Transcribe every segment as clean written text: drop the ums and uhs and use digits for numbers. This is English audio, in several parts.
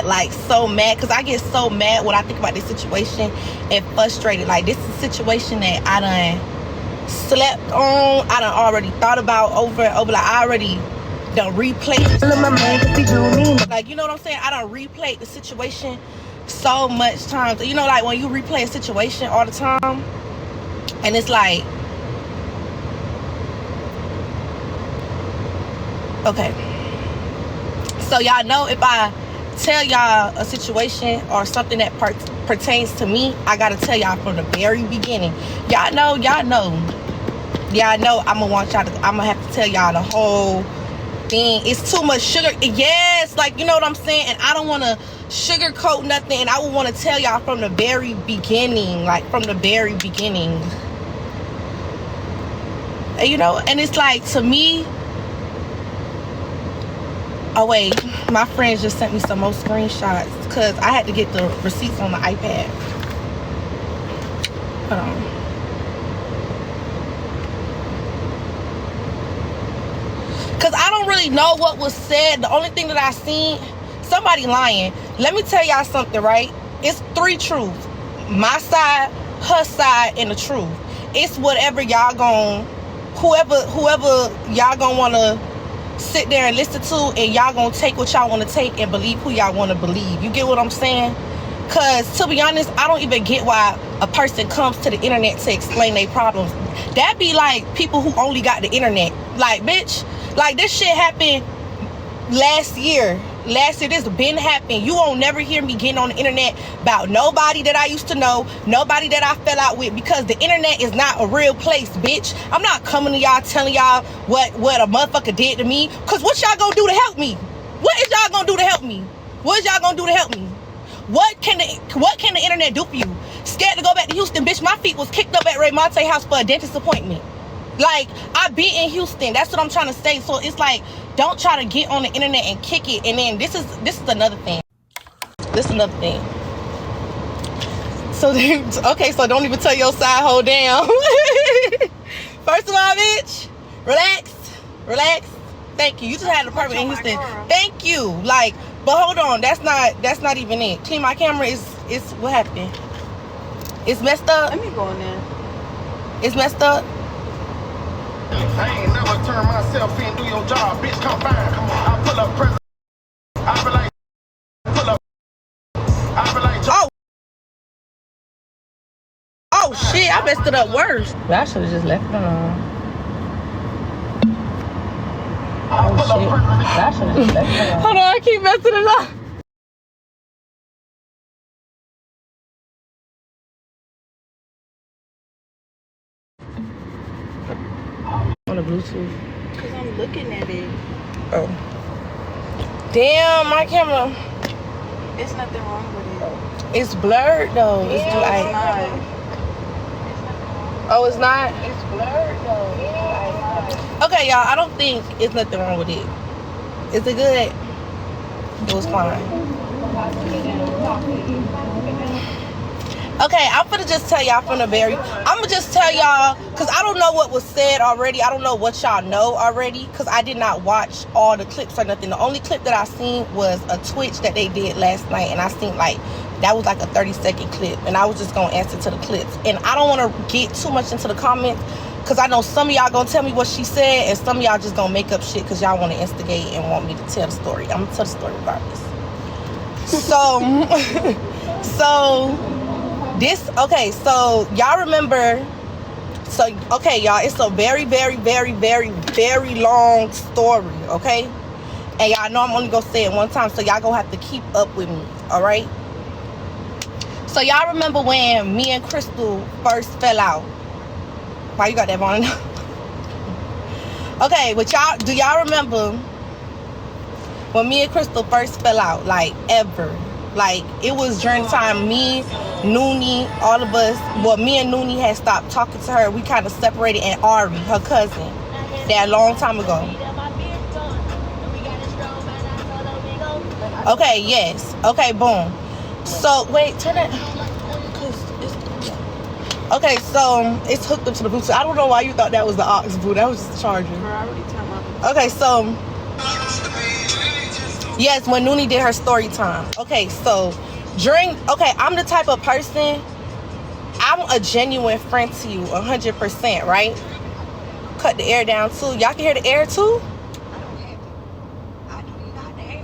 like so mad, because I get so mad when I think about this situation and frustrated. Like, this is a situation that I done slept on, I done already thought about over and over. Like, I already done replayed it. Like, you know what I'm saying? I done replayed the situation so much times. You know, like when you replay a situation all the time, and it's like, okay, so y'all know, if I tell y'all a situation or something that pertains to me, I gotta tell y'all from the very beginning. Y'all know I'm gonna have to tell y'all the whole thing. It's too much sugar. Yes, like, you know what I'm saying? And I don't want to sugarcoat nothing, and I would want to tell y'all from the very beginning, like from the very beginning. And, you know, and it's like, to me, oh wait, my friends just sent me some more screenshots because I had to get the receipts on the iPad. Hold on. Because I don't really know what was said. The only thing that I seen, somebody lying. Let me tell y'all something, right? It's three truths. My side, her side, and the truth. It's whatever y'all gon', whoever y'all gon' want to sit there and listen to, and y'all gonna take what y'all want to take and believe who y'all want to believe. You get what I'm saying? Because, to be honest, I don't even get why a person comes to the internet to explain their problems. That be like people who only got the internet. Like, bitch, like, this shit happened last year. This been happening. You won't never hear me getting on the internet about nobody that I used to know, nobody that I fell out with, because the internet is not a real place, bitch. I'm not coming to y'all telling y'all what a motherfucker did to me. Because what y'all gonna do to help me? What is y'all gonna do to help me? What is y'all gonna do to help me? What can the internet do for you? Scared to go back to Houston, bitch. My feet was kicked up at Ray Monte house for a dentist appointment. Like, I be in Houston. That's what I'm trying to say. So it's like, don't try to get on the internet and kick it. And then this is another thing. This is another thing. So okay, so don't even tell your side hoe down. First of all, bitch, relax. Thank you. You just had an apartment in Houston. Thank you. Like, but hold on, that's not even it. Clean my camera is what happened? It's messed up. Let me go in there. It's messed up. I ain't never turn myself in, do your job, bitch, come fine. I pull up present. I be like, pull up. I be like, oh shit, I messed it up worse. I should have just left it alone. Oh shit, I should have just left it alone. Hold on, I keep messing it up. On the Bluetooth. Because I'm looking at it. Oh. Damn, my camera. It's nothing wrong with it. It's blurred though. It's like. Oh, it's not? It's blurred though. Okay, y'all, I don't think it's nothing wrong with it. Is it good? It was fine. Okay, I'm gonna just tell y'all from the I'm gonna just tell y'all, because I don't know what was said already. I don't know what y'all know already, because I did not watch all the clips or nothing. The only clip that I seen was a Twitch that they did last night, and I seen like, that was like a 30-second clip, and I was just gonna answer to the clips. And I don't want to get too much into the comments, because I know some of y'all gonna tell me what she said, and some of y'all just gonna make up shit because y'all want to instigate and want me to tell the story. I'm gonna tell the story regardless. So y'all remember, okay, y'all, it's a very, very, very, very, very long story, okay? And y'all know I'm only gonna say it one time, so y'all gonna have to keep up with me, all right? So y'all remember when me and Crystal first fell out? Why you got that on? Okay, but y'all, do y'all remember when me and Crystal first fell out, like, ever? Like, it was during the time me, Nuni, all of us, well, me and Nuni had stopped talking to her. We kind of separated, and Ari, her cousin, that long time ago. Okay, yes. Okay, boom. So, wait, turn it. Okay, so it's hooked up to the Bluetooth. I don't know why you thought that was the aux, boo. That was just the charger. Okay, so Yes, when Nuni did her story time. Okay, so I'm the type of person, I'm a genuine friend to you, 100%, right? Cut the air down too. Y'all can hear the air too?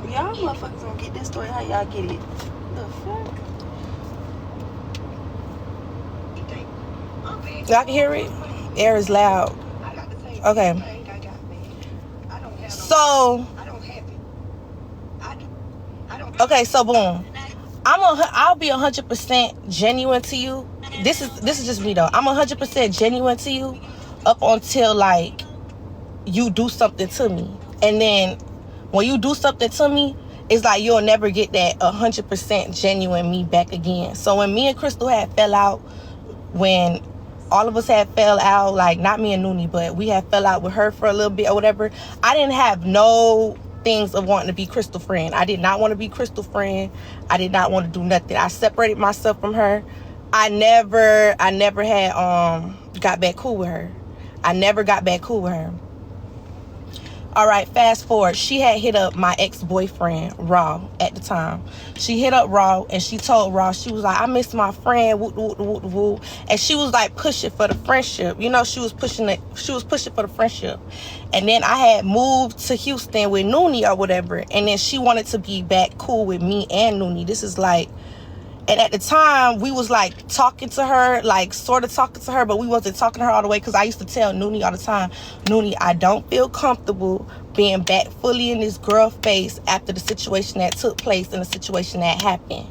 Y'all motherfuckers don't get this story. How y'all get it? The fuck? Y'all can hear it? Air is loud. Okay. So, okay, so boom. I'll be 100% genuine to you. This is just me though. I'm 100% genuine to you up until like you do something to me, and then when you do something to me, it's like you'll never get that 100% genuine me back again. So when me and Crystal had fell out, when all of us had fell out, like not me and Nuni, but we had fell out with her for a little bit or whatever, I didn't have no things of wanting to be Crystal friend. I did not want to be Crystal friend. I did not want to do nothing. I separated myself from her. I never had got back cool with her. I never got back cool with her. All right, fast forward. She had hit up my ex-boyfriend, Raw, at the time. She hit up Raw, and she told Raw, she was like, I miss my friend, woo, woo, woo, woo. And she was like pushing for the friendship. You know, she was pushing for the friendship. And then I had moved to Houston with Nuni or whatever. And then she wanted to be back cool with me and Nuni. This is like, and at the time, we was like talking to her, like sort of talking to her, but we wasn't talking to her all the way, because I used to tell Nuni all the time, Nuni, I don't feel comfortable being back fully in this girl face after the situation that took place and the situation that happened.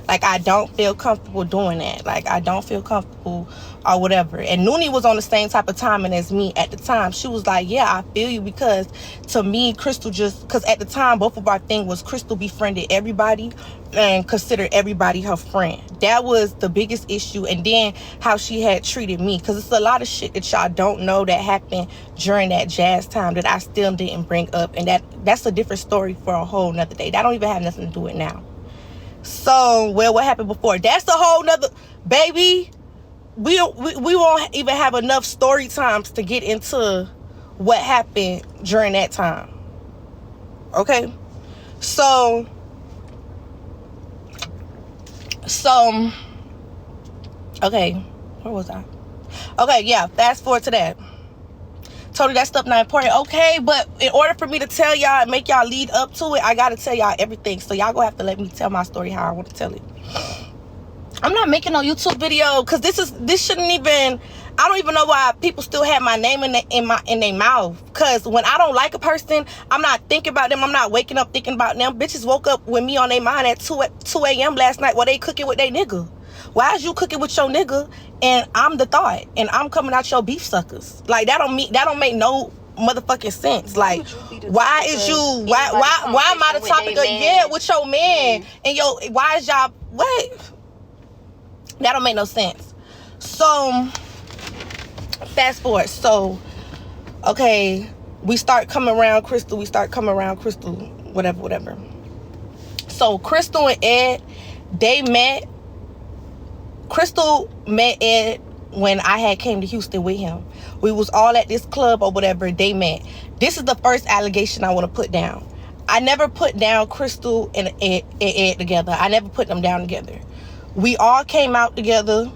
Like, I don't feel comfortable doing that. Like, I don't feel comfortable or whatever. And Nuni was on the same type of timing as me at the time. She was like, yeah, I feel you, because to me, Crystal because at the time, both of our thing was Crystal befriended everybody and considered everybody her friend. That was the biggest issue. And then how she had treated me, because it's a lot of shit that y'all don't know that happened during that jazz time that I still didn't bring up. And that's a different story for a whole nother day. That don't even have nothing to do with now. So, well, what happened before? That's a whole nother, baby. We won't even have enough story times to get into what happened during that time. Okay? So, okay, where was I? Okay, yeah, fast forward to that. Tony, that stuff not important. Okay, but in order for me to tell y'all and make y'all lead up to it, I gotta tell y'all everything. So y'all gonna have to let me tell my story how I want to tell it. I'm not making no YouTube video, because this shouldn't even, I don't even know why people still have my name in their mouth. Because when I don't like a person, I'm not thinking about them. I'm not waking up thinking about them. Bitches woke up with me on their mind at 2 a.m. last night while they cooking with their nigga. Why is you cooking with your nigga and I'm the thought and I'm coming out your beef suckers? Like, that don't make no motherfucking sense. Like, why am I the topic of, yeah, with your man and why is y'all, what? That don't make no sense. So, fast forward. So, okay, we start coming around Crystal, whatever. So, Crystal and Ed, they met. Crystal met Ed when I had came to Houston with him. We was all at this club or whatever. They met. This is the first allegation I want to put down. I never put down Crystal and Ed together. I never put them down together. We all came out together,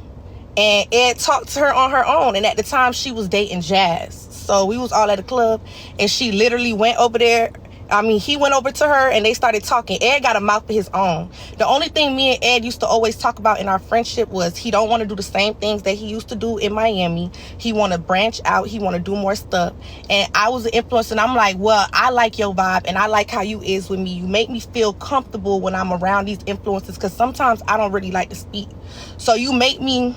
and Ed talked to her on her own. And at the time, she was dating Jazz. So we was all at a club, and she literally went over there. I mean, he went over to her and they started talking. Ed got a mouth of his own. The only thing me and Ed used to always talk about in our friendship was he don't want to do the same things that he used to do in Miami. He want to branch out. He want to do more stuff. And I was an influence, and I'm like, well, I like your vibe and I like how you is with me. You make me feel comfortable when I'm around these influences, because sometimes I don't really like to speak. So you make me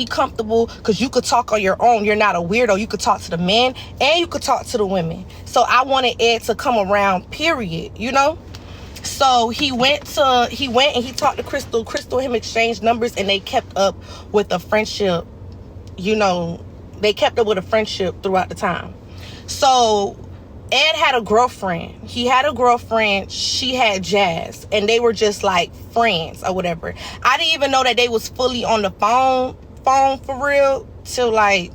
comfortable because you could talk on your own. You're not a weirdo. You could talk to the men and you could talk to the women. So I wanted Ed to come around, period, you know? So he went and he talked to Crystal. Crystal and him exchanged numbers, and they kept up with a friendship, you know, they kept up with a friendship throughout the time. So Ed had a girlfriend. He had a girlfriend. She had Jazz, and they were just like friends or whatever. I didn't even know that they was fully on the phone for real till like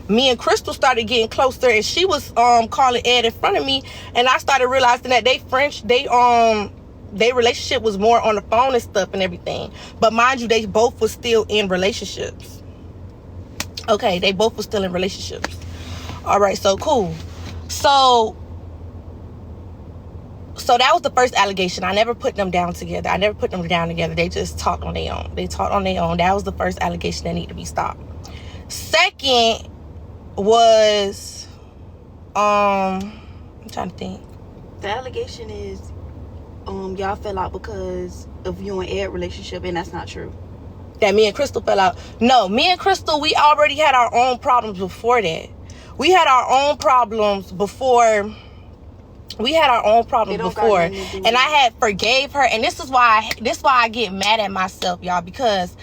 me and Crystal started getting closer, and she was calling Ed in front of me, and I started realizing that their relationship was more on the phone and stuff and everything. But mind you, they both were still in relationships. Okay, they both were still in relationships. All right, so cool. So that was the first allegation. I never put them down together. They just talked on their own. That was the first allegation that needed to be stopped. Second was, I'm trying to think. The allegation is, y'all fell out because of you and Ed relationship, and that's not true. That me and Crystal fell out. No, me and Crystal, we already had our own problems before that. We had our own problems before. And I had forgave her. And this is why I get mad at myself, y'all, because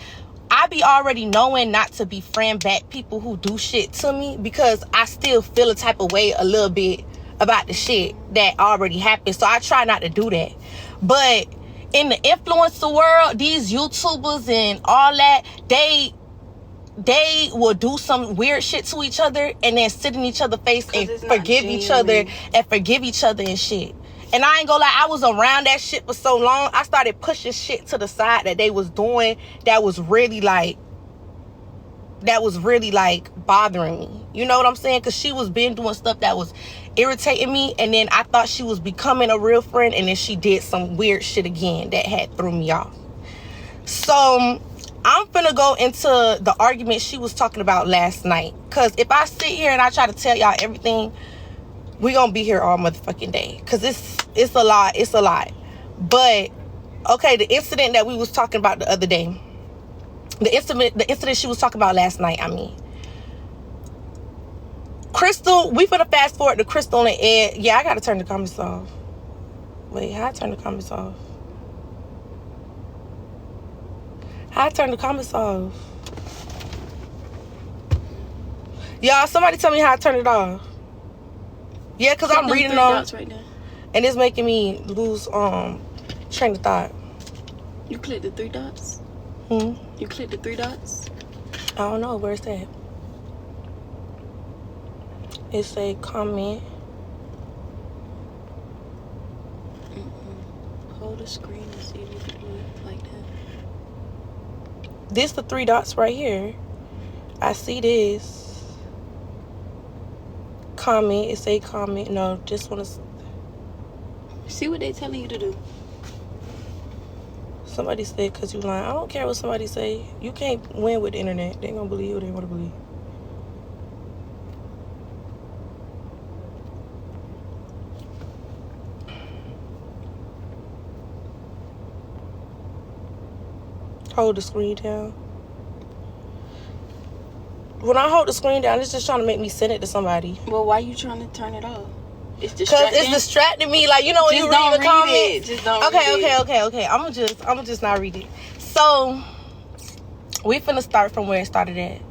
I be already knowing not to befriend back people who do shit to me, because I still feel a type of way a little bit about the shit that already happened. So I try not to do that. But in the influencer world, these YouTubers and all that, they will do some weird shit to each other and then sit in each other's face and forgive each other and shit. And I ain't gonna lie, I was around that shit for so long, I started pushing shit to the side that they was doing that was really like bothering me. You know what I'm saying? Because she was been doing stuff that was irritating me, and then I thought she was becoming a real friend, and then she did some weird shit again that had threw me off. So I'm finna go into the argument she was talking about last night, because if I sit here and I try to tell y'all everything, we gonna be here all motherfucking day, because it's a lot. But okay, the incident that we was talking about the other day, the incident she was talking about last night, I mean, Crystal, we finna fast forward to Crystal and Ed. Yeah, I gotta turn the comments off. Wait, how I turn the comments off? Y'all, somebody tell me how I turn it off. Yeah, because I'm reading them right now, and it's making me lose train of thought. You click the three dots? You click the three dots? I don't know. Where's that? It's a comment. Hold the screen and see if you can do it like that. This the three dots right here. I see this. Comment. It's a comment. No, just want to see what they telling you to do. Somebody said, because you lying. I don't care what somebody say. You can't win with the internet. They ain't gonna believe what they want to believe. Hold the screen down. When I hold the screen down, it's just trying to make me send it to somebody. Well, why you trying to turn it off? It's distracting. Because it's distracting me. Like, you know, when just you read the comments. Just don't read it. Okay. I'm just not read it. So we finna start from where it started at.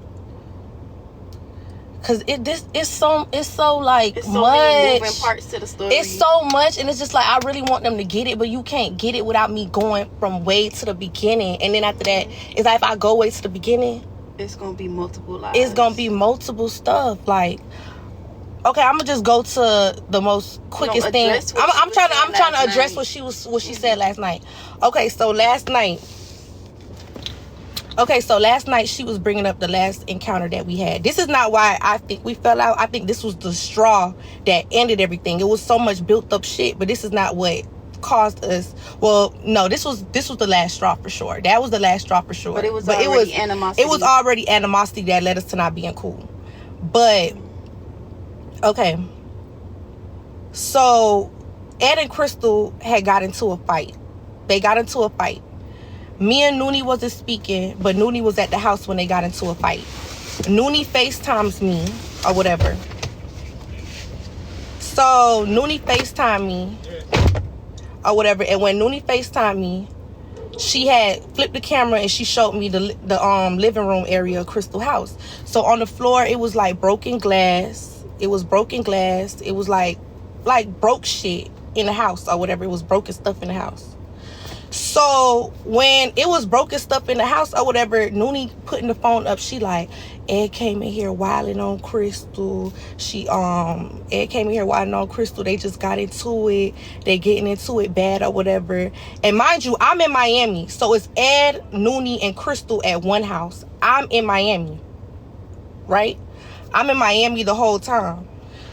Cause it's so like it's so much. Many moving parts parts to the story. It's so much, and it's just like I really want them to get it, but you can't get it without me going from way to the beginning. And then after that, it's like if I go way to the beginning, it's gonna be multiple lives. It's gonna be multiple stuff. Like, okay, I'm gonna just go to the most quickest thing. I'm trying to address what she said last night. Okay, so last night she was bringing up the last encounter that we had. This is not why I think we fell out. I think this was the straw that ended everything. It was so much built up shit, but this is not what caused us. Well, no, this was the last straw for sure. That was the last straw for sure. But it was animosity. It was already animosity that led us to not being cool. But okay, so Ed and Crystal had got into a fight. They got into a fight. Me and Nuni wasn't speaking, but Nuni was at the house when they got into a fight. Nuni FaceTimes me or whatever. So Nuni FaceTimed me or whatever, and when Nuni FaceTimed me, she had flipped the camera and she showed me the living room area of Crystal house. So on the floor, it was like broken glass. It was like broke shit in the house or whatever. It was broken stuff in the house. So when it was broken stuff in the house or whatever, Nuni putting the phone up, she like, Ed came in here wilding on Crystal. Ed came in here wilding on Crystal. They just got into it. They getting into it bad or whatever. And mind you, I'm in Miami. So it's Ed, Nuni, and Crystal at one house. I'm in Miami, right? I'm in Miami the whole time.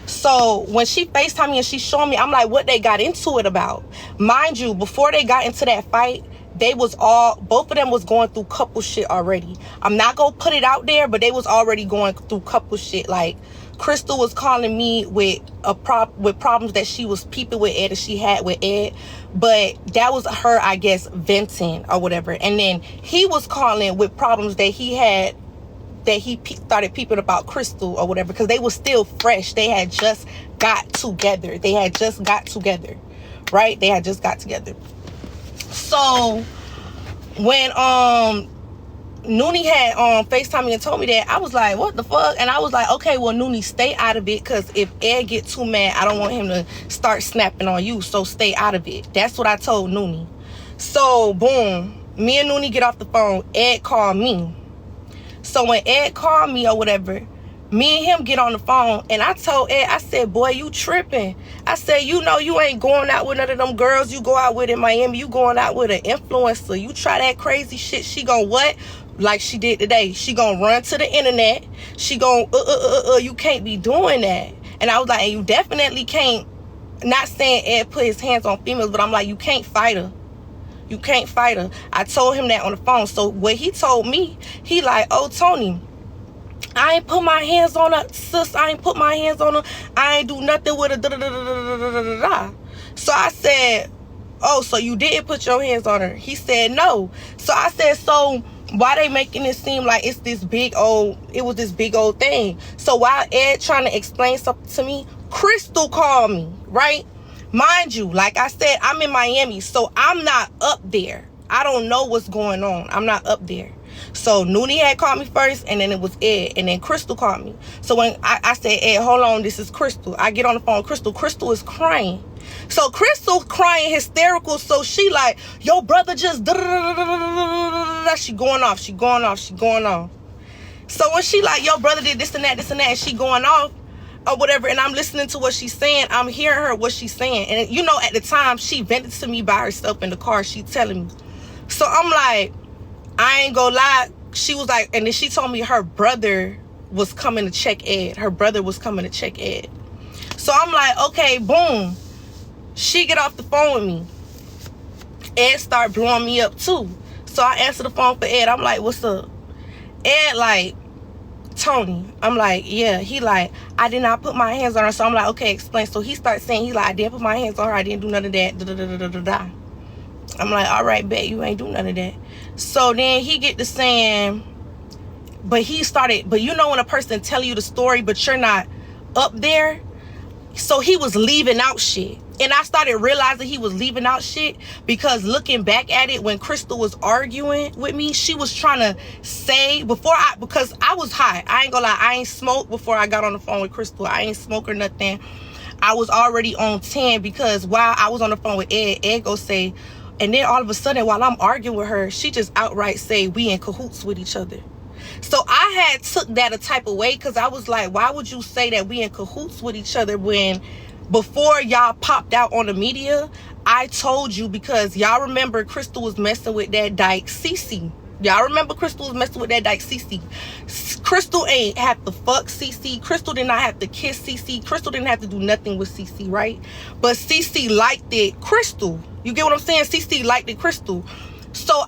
So when she FaceTimed me and she showed me, I'm like, what they got into it about? Mind you, before they got into that fight, both of them was going through couple shit already. I'm not gonna put it out there, but they was already going through couple shit. Like, Crystal was calling me with problems that she was peeping with Ed and she had with Ed, but that was her, I guess, venting or whatever. And then he was calling with problems that he had, that he started peeping about Crystal or whatever, because they were still fresh. They had just got together. Right? They had just got together. So when Nuni had FaceTime me and told me that, I was like, what the fuck? And I was like, okay, well, Nuni, stay out of it, because if Ed get too mad, I don't want him to start snapping on you, so stay out of it. That's what I told Nuni. So boom, me and Nuni get off the phone. Ed called me. So when Ed called me or whatever, me and him get on the phone, and I told Ed, I said, boy, you tripping. I said, you know you ain't going out with none of them girls you go out with in Miami. You going out with an influencer. You try that crazy shit, she gon' what? Like she did today. She gonna run to the internet. She gonna, you can't be doing that. And I was like, and you definitely can't, not saying Ed put his hands on females, but I'm like, you can't fight her. You can't fight her. I told him that on the phone. So what he told me, he like, oh, Toni, I ain't put my hands on her, sis. I ain't put my hands on her. I ain't do nothing with her. So I said, oh, so you didn't put your hands on her? He said no. So I said, so why they making it seem like it was this big old thing? So while Ed trying to explain something to me, Crystal called me, right? Mind you, like I said, I'm in Miami, so I'm not up there. I don't know what's going on. I'm not up there. So Nuni had called me first, and then it was Ed, and then Crystal called me. So when I said, Ed, hold on, this is Crystal. I get on the phone with Crystal. Crystal is crying. So Crystal crying hysterical. So she like, your brother just she going off. So when she like, your brother did this and that, and she going off or whatever, and I'm listening to what she's saying, I'm hearing her what she's saying. And you know, at the time, she vented to me by herself in the car. She telling me. So I'm like, I ain't gonna lie. She was like, and then she told me her brother was coming to check Ed. So I'm like, okay, boom. She get off the phone with me. Ed start blowing me up too. So I answer the phone for Ed. I'm like, what's up? Ed like, Toni. I'm like, yeah. He like, I did not put my hands on her. So I'm like, okay, explain. So he starts saying, he like, I didn't put my hands on her. I didn't do none of that. I'm like, all right, bet you ain't do none of that. So then he get to saying, but you know when a person tell you the story, but you're not up there. So he was leaving out shit. And I started realizing he was leaving out shit because looking back at it, when Crystal was arguing with me, she was trying to say because I was high. I ain't gonna lie, I ain't smoked before I got on the phone with Crystal. I ain't smoke or nothing. I was already on 10 because while I was on the phone with Ed go say, and then all of a sudden while I'm arguing with her, she just outright say we in cahoots with each other. So I had took that a type of way because I was like, why would you say that we in cahoots with each other when before y'all popped out on the media, I told you, because y'all remember Crystal was messing with that dyke Cece. Y'all remember Crystal was messing with that dyke Cece. Crystal ain't have to fuck Cece. Crystal did not have to kiss Cece. Crystal didn't have to do nothing with Cece, right? But Cece liked it Crystal. You get what I'm saying? Cece liked it Crystal. So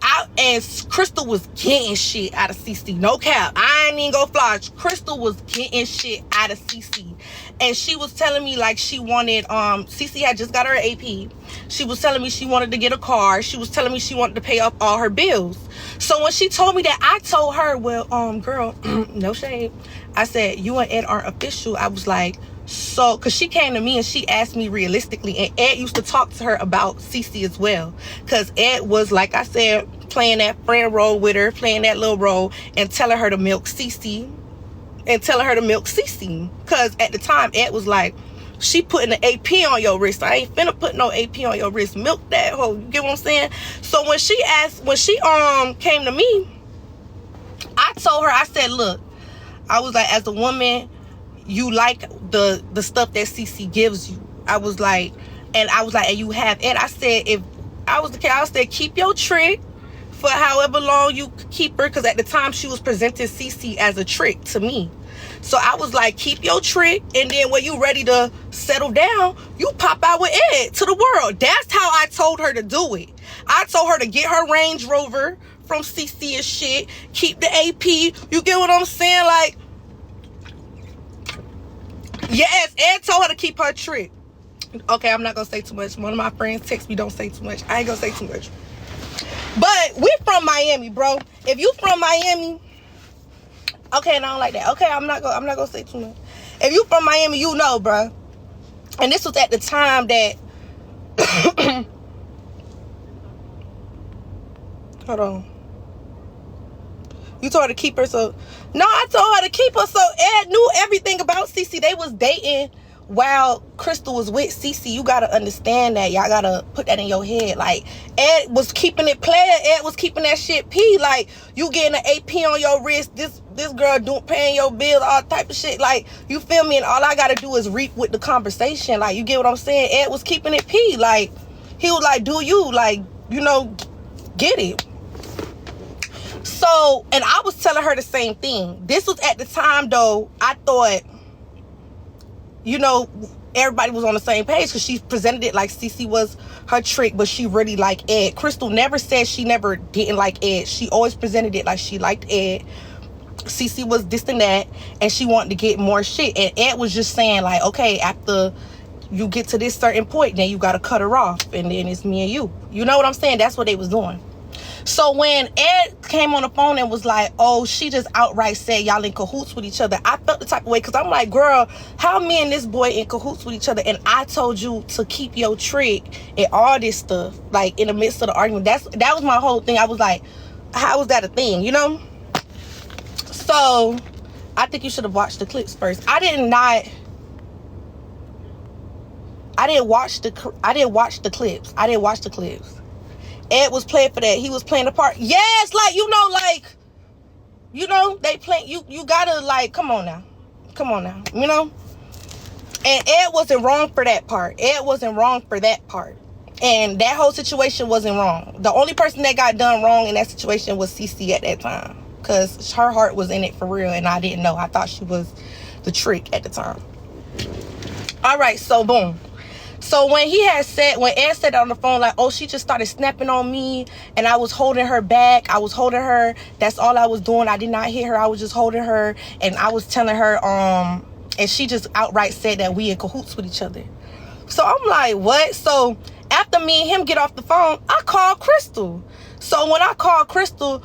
Crystal was getting shit out of Cece. No cap. I ain't even gonna fly. Crystal was getting shit out of Cece. And she was telling me like she wanted, Cece had just got her AP. She was telling me she wanted to get a car. She was telling me she wanted to pay off all her bills. So when she told me that, I told her, well, girl, no shade. I said, you and Ed aren't official. I was like, so, because she came to me and she asked me realistically, and Ed used to talk to her about Cece as well, because Ed was, like I said, playing that friend role with her, playing that little role, and telling her to milk Cece, because at the time Ed was like, she putting the AP on your wrist. I ain't finna put no AP on your wrist. Milk that hoe. You get what I'm saying? So when she came to me, I told her, I said, look, I was like, as a woman, you like the stuff that Cece gives you. I was like, and you have it. I said, if I was the kid, I said, keep your trick for however long you keep her, because at the time she was presenting Cece as a trick to me. So I was like, keep your trick, and then when you ready to settle down, you pop out with Ed to the world. That's how I told her to do it. I told her to get her Range Rover from Cece and shit, keep the AP. You get what I'm saying? Like, yes, Ed told her to keep her trick. Okay, I'm not gonna say too much. One of my friends text me, don't say too much. I ain't gonna say too much. But we from Miami, bro. If you from Miami, okay, and I don't like that. Okay, I'm not gonna say too much. If you from Miami, you know, bro. And this was at the time that hold on. You told her to keep her, so no, I told her to keep her, so Ed knew everything about Cece. They was dating while Crystal was with Cece. You gotta understand that. Y'all gotta put that in your head. Like, Ed was keeping it player. Ed was keeping that shit P. Like, you getting an AP on your wrist. This girl paying your bills, all type of shit. Like, you feel me? And all I gotta do is reap with the conversation. Like, you get what I'm saying? Ed was keeping it P. Like, he was like, do you, like, you know, get it. So, and I was telling her the same thing. This was at the time, though, I thought, you know, everybody was on the same page, because she presented it like Cece was her trick, but she really liked Ed. Crystal never said she never didn't like Ed. She always presented it like she liked Ed. Cece was this and that, and she wanted to get more shit. And Ed was just saying, like, okay, after you get to this certain point, then you got to cut her off, and then it's me and you. You know what I'm saying? That's what they was doing. So when Ed came on the phone and was like, oh, she just outright said y'all in cahoots with each other, I felt the type of way, because I'm like, girl, how me and this boy in cahoots with each other, and I told you to keep your trick and all this stuff, like, in the midst of the argument. That was my whole thing. I was like, how was that a thing, you know? So I think you should have watched the clips first. I didn't watch the clips. Ed was playing for that. He was playing the part. Yes, like, you know, they play, you gotta, like, come on now, you know? And Ed wasn't wrong for that part. And that whole situation wasn't wrong. The only person that got done wrong in that situation was Cece at that time, because her heart was in it for real, and I didn't know. I thought she was the trick at the time. All right, so boom. So when Ed said on the phone, like, oh, she just started snapping on me, and I was holding her back. I was holding her. That's all I was doing. I did not hit her. I was just holding her, and I was telling her, and she just outright said that we in cahoots with each other. So I'm like, what? So after me and him get off the phone, I called Crystal. So when I called Crystal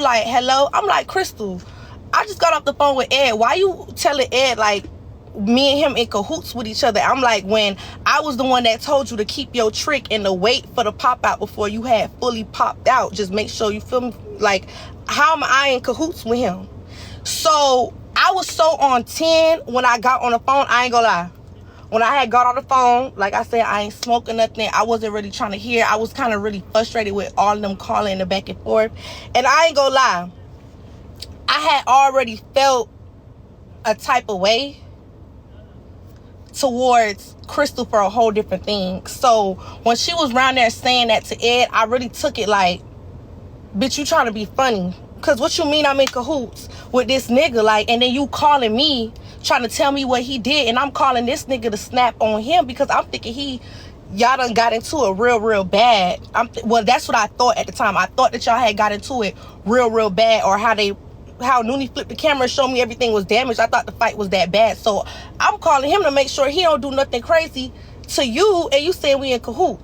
like, hello? I'm like, Crystal, I just got off the phone with Ed. Why you telling Ed, like, me and him in cahoots with each other? I'm like, when I was the one that told you to keep your trick and to wait for the pop out before you had fully popped out. Just make sure you feel me. Like, how am I in cahoots with him? So I was so on 10 when I got on the phone. I ain't gonna lie. When I had got on the phone, like I said, I ain't smoking nothing. I wasn't really trying to hear. I was kind of really frustrated with all of them calling the back and forth. And I ain't gonna lie, I had already felt a type of way towards Crystal for a whole different thing. So when she was around there saying that to Ed, I really took it like, bitch, you trying to be funny. Because what you mean I'm in cahoots with this nigga? Like, and then you calling me, trying to tell me what he did, and I'm calling this nigga to snap on him, because I'm thinking y'all done got into it real bad. Well, that's what I thought at the time. I thought that y'all had got into it real bad, or how Nuni flipped the camera and showed me everything was damaged. I thought the fight was that bad. So I'm calling him to make sure he don't do nothing crazy to you, and you saying we in cahoots.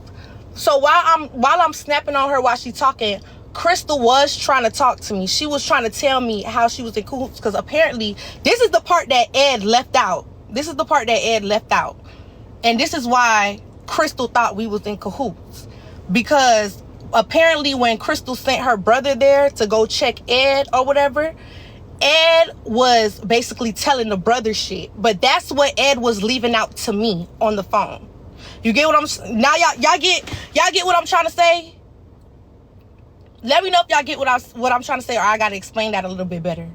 So while I'm snapping on her while she talking, Crystal was trying to talk to me. She was trying to tell me how she was in cahoots, because apparently this is the part that Ed left out. And this is why Crystal thought we was in cahoots, because apparently when Crystal sent her brother there to go check Ed or whatever, Ed was basically telling the brother shit, but that's what Ed was leaving out to me on the phone. You get what I'm now? Y'all get what I'm trying to say? Let me know if y'all get what I'm trying to say, or I gotta explain that a little bit better.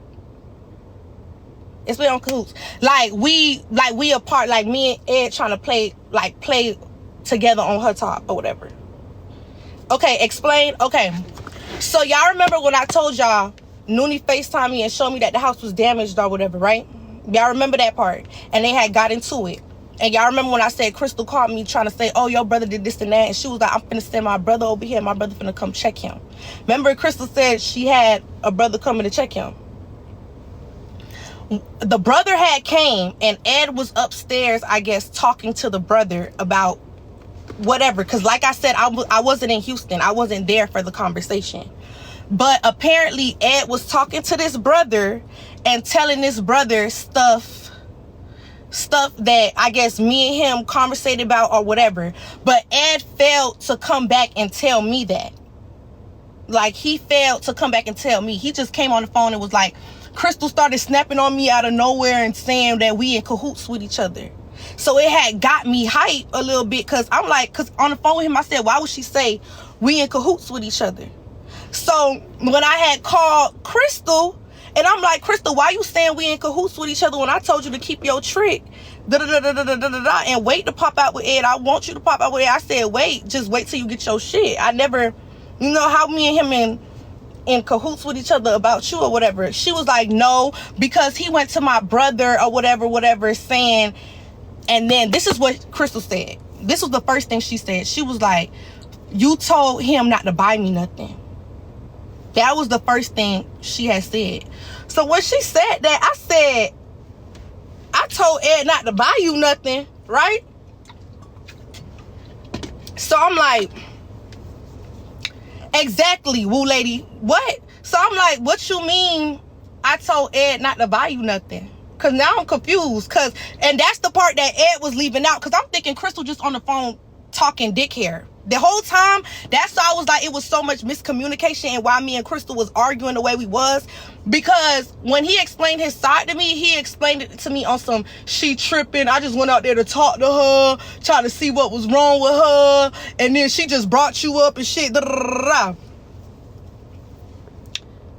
It's been on cahoots. Like we apart, like me and Ed trying to play together on her top or whatever. Okay, explain. Okay, so y'all remember when I told y'all Nuni FaceTimed me and showed me that the house was damaged or whatever, right? Y'all remember that part? And they had got into it. And y'all remember when I said Crystal called me trying to say, oh, your brother did this and that. And she was like, I'm finna send my brother over here. My brother finna come check him. Remember Crystal said she had a brother coming to check him. The brother had came and Ed was upstairs, I guess, talking to the brother about whatever. Because like I said, I wasn't in Houston. I wasn't there for the conversation. But apparently Ed was talking to this brother and telling this brother stuff that I guess me and him conversated about or whatever. But Ed failed to come back and tell me that. Like, he failed to come back and tell me. He just came on the phone and was like, Crystal started snapping on me out of nowhere and saying that we in cahoots with each other. So it had got me hyped a little bit, because I'm like, because on the phone with him, I said, why would she say we in cahoots with each other? So when I had called Crystal, and I'm like, Crystal, why you saying we in cahoots with each other when I told you to keep your trick? And wait to pop out with Ed. I want you to pop out with Ed. I said, wait, just wait till you get your shit. I never, you know how me and him in cahoots with each other about you or whatever. She was like, no, because he went to my brother or whatever, saying, and then this is what Crystal said. This was the first thing she said. She was like, you told him not to buy me nothing. That was the first thing she had said. So when she said that, I said, I told Ed not to buy you nothing, right? So I'm like, exactly, woo lady, what? So I'm like, what you mean I told Ed not to buy you nothing? Because now I'm confused. And that's the part that Ed was leaving out, because I'm thinking Crystal just on the phone talking dick hair. The whole time, that's why I was like, it was so much miscommunication and why me and Crystal was arguing the way we was. Because when he explained his side to me, he explained it to me on some, she tripping. I just went out there to talk to her, try to see what was wrong with her. And then she just brought you up and shit.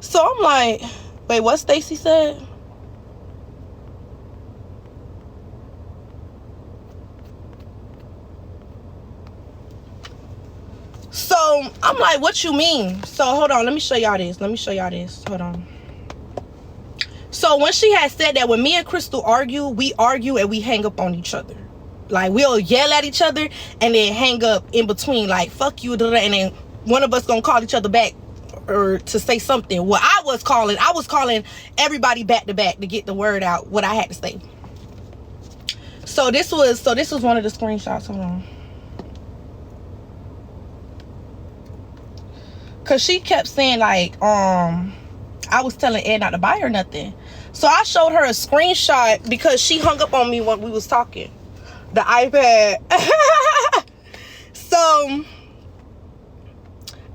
So I'm like, wait, what Stacy said? So I'm like, what you mean? So hold on, let me show y'all this. Hold on. So when she had said that, when me and Crystal argue, we argue and we hang up on each other. Like, we'll yell at each other and then hang up in between, like, fuck you, and then one of us gonna call each other back or to say something. Well, I was calling everybody back to back to get the word out what I had to say. So this was one of the screenshots. Hold on. Cause she kept saying like, I was telling Ed not to buy her nothing. So I showed her a screenshot because she hung up on me when we was talking. The iPad. So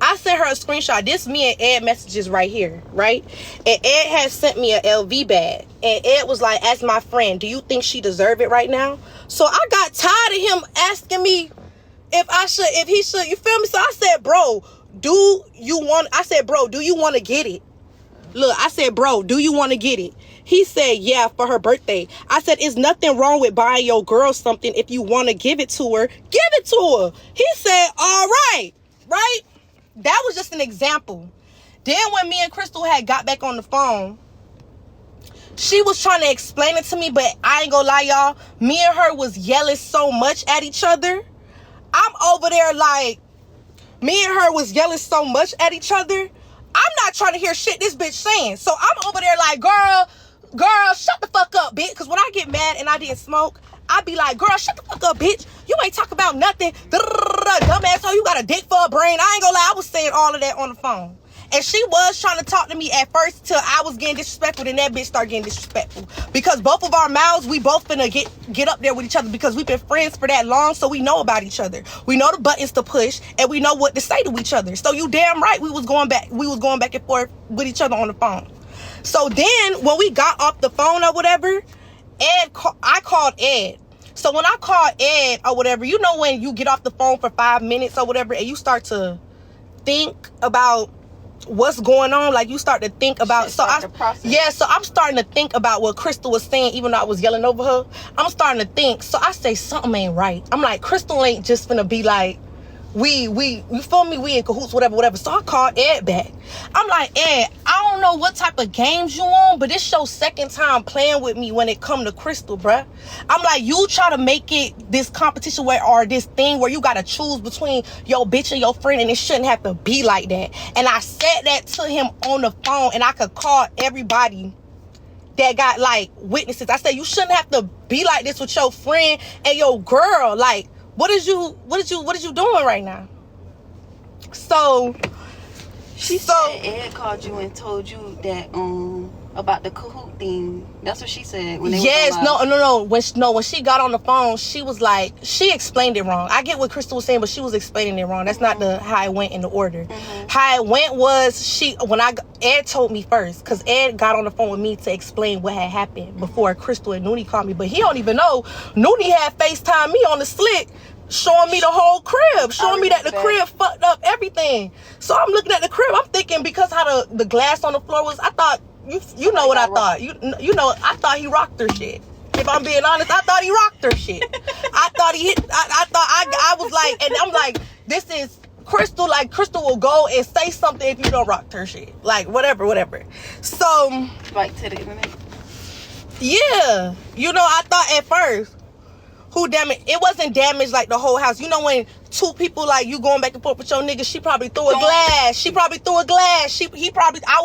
I sent her a screenshot. This me and Ed messages right here, right? And Ed had sent me a LV bag. And Ed was like, as my friend, do you think she deserve it right now? So I got tired of him asking me if he should, you feel me? So I said, bro, do you want to get it? Look, I said, bro, do you want to get it? He said, yeah, for her birthday. I said, it's nothing wrong with buying your girl something. If you want to give it to her, give it to her. He said, all right, right? That was just an example. Then when me and Crystal had got back on the phone, she was trying to explain it to me, but I ain't gonna lie, y'all. Me and her was yelling so much at each other. I'm over there like, me and her was yelling so much at each other. I'm not trying to hear shit this bitch saying. So I'm over there like, girl, shut the fuck up, bitch. Because when I get mad and I didn't smoke, I be like, girl, shut the fuck up, bitch. You ain't talk about nothing. Dumbass, you got a dick for a brain. I ain't gonna lie, I was saying all of that on the phone. And she was trying to talk to me at first till I was getting disrespectful, and that bitch started getting disrespectful. Because both of our mouths, we both finna get up there with each other, because we've been friends for that long, so we know about each other. We know the buttons to push, and we know what to say to each other. So you damn right we was going back and forth with each other on the phone. So then when we got off the phone or whatever, I called Ed. So when I called Ed or whatever, you know when you get off the phone for 5 minutes or whatever and you start to think about what's going on, like you start to think about, so I'm starting to think about what Crystal was saying, even though I was yelling over her. I'm starting to think. So I say something ain't right. I'm like, Crystal ain't just finna be like, you feel me, we in cahoots, whatever. So I called Ed back. I'm like, Ed, I don't know what type of games you on, but it's your second time playing with me when it come to Crystal, bruh. I'm like, you try to make it this competition or this thing where you gotta choose between your bitch and your friend, and it shouldn't have to be like that. And I said that to him on the phone, and I could call everybody that got like witnesses. I said, you shouldn't have to be like this with your friend and your girl. Like, what is you doing right now? So she said Ed called you and told you that about the Kahoot thing. That's what she said. When they no. When she got on the phone, she was like, she explained it wrong. I get what Crystal was saying, but she was explaining it wrong. That's not how it went in the order. How it went was Ed told me first, because Ed got on the phone with me to explain what had happened before Crystal and Nuni called me. But he don't even know. Nuni had FaceTime me on the slick, showing me the whole crib, showing me that the crib fucked up everything. So I'm looking at the crib. I'm thinking, because how the glass on the floor was, I thought, you know what I thought. You know, I thought he rocked her shit. If I'm being honest, I thought he rocked her shit. I thought he hit, I was like, and I'm like, this is Crystal. Like, Crystal will go and say something if you don't rock her shit. Like, whatever. So, like, to the internet. Yeah. You know, I thought at first, who damaged? It wasn't damaged like the whole house. You know when two people, like, you going back and forth with your nigga, she probably threw a glass. He probably, I was